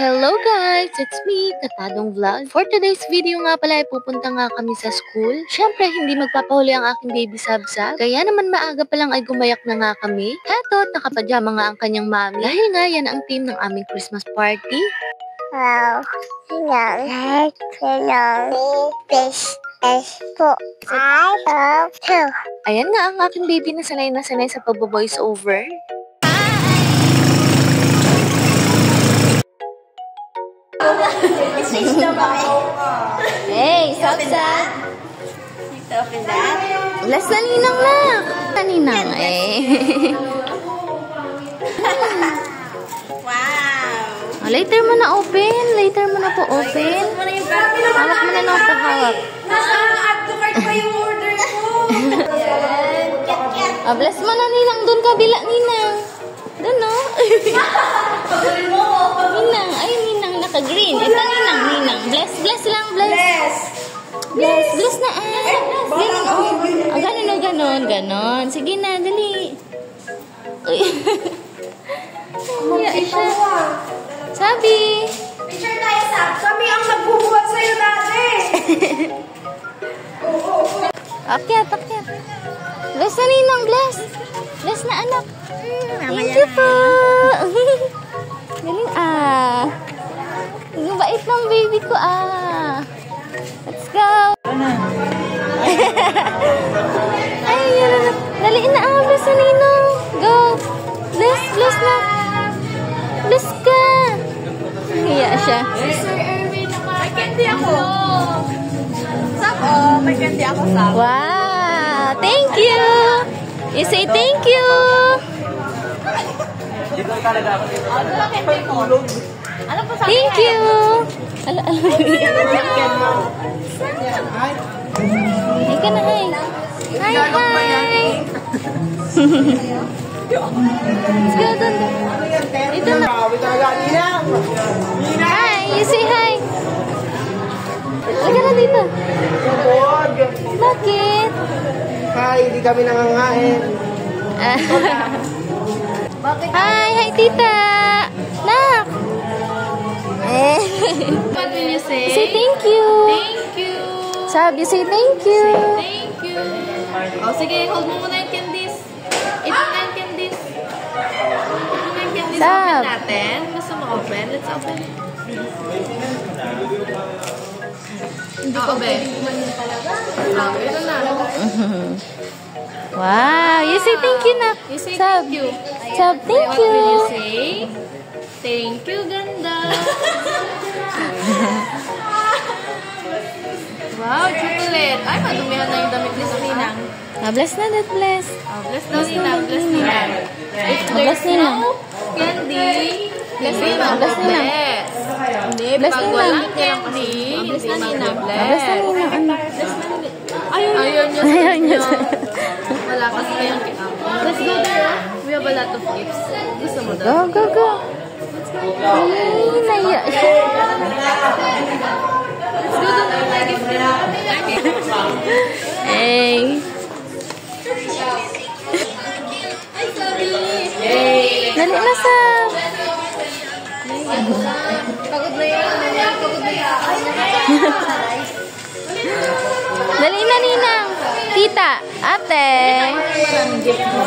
Hello guys! It's me, Katadong Vlog. For today's video nga pala ay pupunta nga kami sa school. Siyempre, hindi magpapahuli ang aking baby Sabsab. Kaya naman maaga pa lang ay gumayak na nga kami. Heto, nakapajama nga ang kanyang mami. Dahil nga yan ang theme ng aming Christmas party. Hello. Hello. Hello. This is po. I love you. Ayan nga ang aking baby na sanay sa pag-voice over. Hey, Sabsab! Open that. Bless na ninang na! Kaninang Wow. Later mo na open. Later mo na po open. Hawak mo na lang hawak. Nasa-add to cart pa yung order ko. Bless mo na ninang. Doon kabila ninang. Doon no? Ninang. Ay ninang naka-green. Ito ninang. Bless lang. Bless na ganon. Sige na, dali. Uy. Iya siya. Sabi. Picture tayo, Sab. Kami ang magbubuhat sa'yo dati. Akyat. Bless na ninang, bless. Bless na anak. Thank you po. Galing Ang bait ng baby ko Let's go. Ay, dali na bless na ninang. Go. Bless na. Bless ka. Hiya siya. Sir Erwin, may candy ako. Sab, may candy ako, Sab. Wow. Thank you. You say thank you. Thank you. Hi ka na, hi. Hi. Let's go doon. Dito na. Hi, you say hi. Lagyan na dito. Bakit? Hi, hindi kami nangangain. Hi, tita. Nak. What will you say? Say thank you. Thank you. Sabi, say thank you. Thank you. Oh, sige, hold mo muna yung candies. Ito na yung candies. Sab. Open natin. Gusto mo open? Let's open. Hindi ko pwede kumanin talaga. Ito na. Wow, you say thank you, Nak. You say Sab. thank you. Sab, thank What will you you. say? Thank you, ganda. Wow, chocolate. Ay, madumihan na yung damit ni Ninang. Bless na, that bless. Bless daw Ninang. Bless Ninang. If Bless there's Ninang. no candy, bless Ninang. Bless Ninang. Hindi, Bless pag Ninang. walang candy, bless na Ninang. Bless na ninang, anak. Ayaw niya. Ayaw niya. Wala kasi kayong Let's go there. We have a lot of gifts. Gusto mo daw? Go. Ay, naiya siya. Let's go doon. May gift nila. Hey. Ay, sorry. Dali na, Sab. Pagod na yan. Dali na, ninang. Tita, ate. Parang gift mo.